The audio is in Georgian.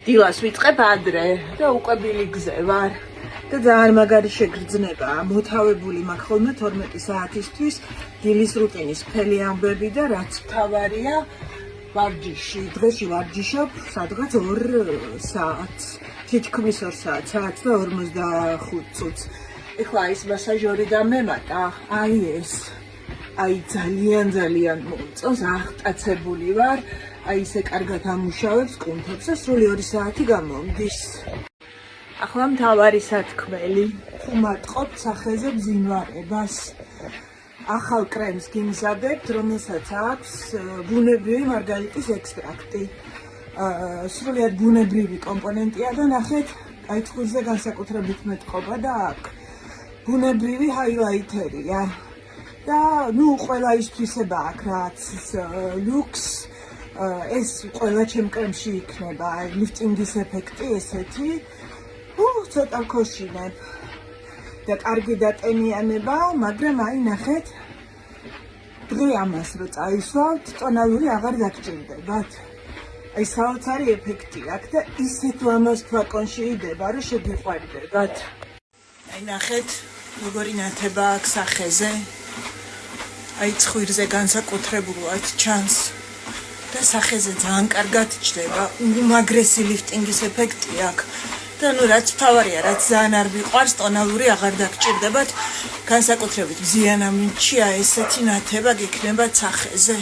დილას ვიწყებ ადრე და უკვე ბილიგზე ვარ და ძალიან მაგარი შეგრძნება. მოთავებული მაქვს ხოლმე 12 საათისთვის დილის რუტინის მთელი ამბები და რაც მთავარია ვარჯიში. დღეში ვარჯიშობ სადღაც 2 საათს. თითქმის 2 საათს და 45 წუთს. ეხლა ის მასაჟორი და მემატა, აი ეს. აი ძალიან მომწონს, აღტაცებული ვარ. აი ისე კარგად ამუშავებს კუნთებს და სრული 2 საათი გამომდის. ახლა მთავარი სათქმელი, ხუმატყობ სახეზე ბზინვარებას. ახალ კრემს გიმზადებთ, რომელსაც აქვს ბუნებრივი მარგალიტის ექსტრაქტი. სრულიად ბუნებრივი კომპონენტია და ნახეთ, აი ცხვირზე განსაკუთრებით მეტყობა და აქ ბუნებრივი ჰაილაითერია. და ყველა ის თვისება აქვს, რაც ლუქს ეს ყველა ჩემ კრემში იქნება, ლიფტინგის ეფექტი ესეთი. ცოტა ვქოშინებ და კარგი დატენიანება, მაგრამ აი ნახეთ, დღე ამას რო წაისვავთ, ტონალური აღარ დაგჭირდებათ. აი საოცარი ეფექტი აქვს და ისეთ ლამაზ ფლაკონში იდება, რომ შეგიყვარდებათ. აი ნახეთ, როგორი ნათება აქვს სახეზე. აი ცხვირზე განსაკუთრებულად ჩანს და სახეზე ძალიან კარგად ჯდება, უმაგრესი ლიფტინგის ეფექტი აქვს. და ნუ რაც მთავარია, რაც ძალიან არ მიყვარს, ტონალური აღარ დაგჭირდებათ, განსაკუთრებით მზიან ამინდში ესეთი ნათება გექნებათ სახეზე.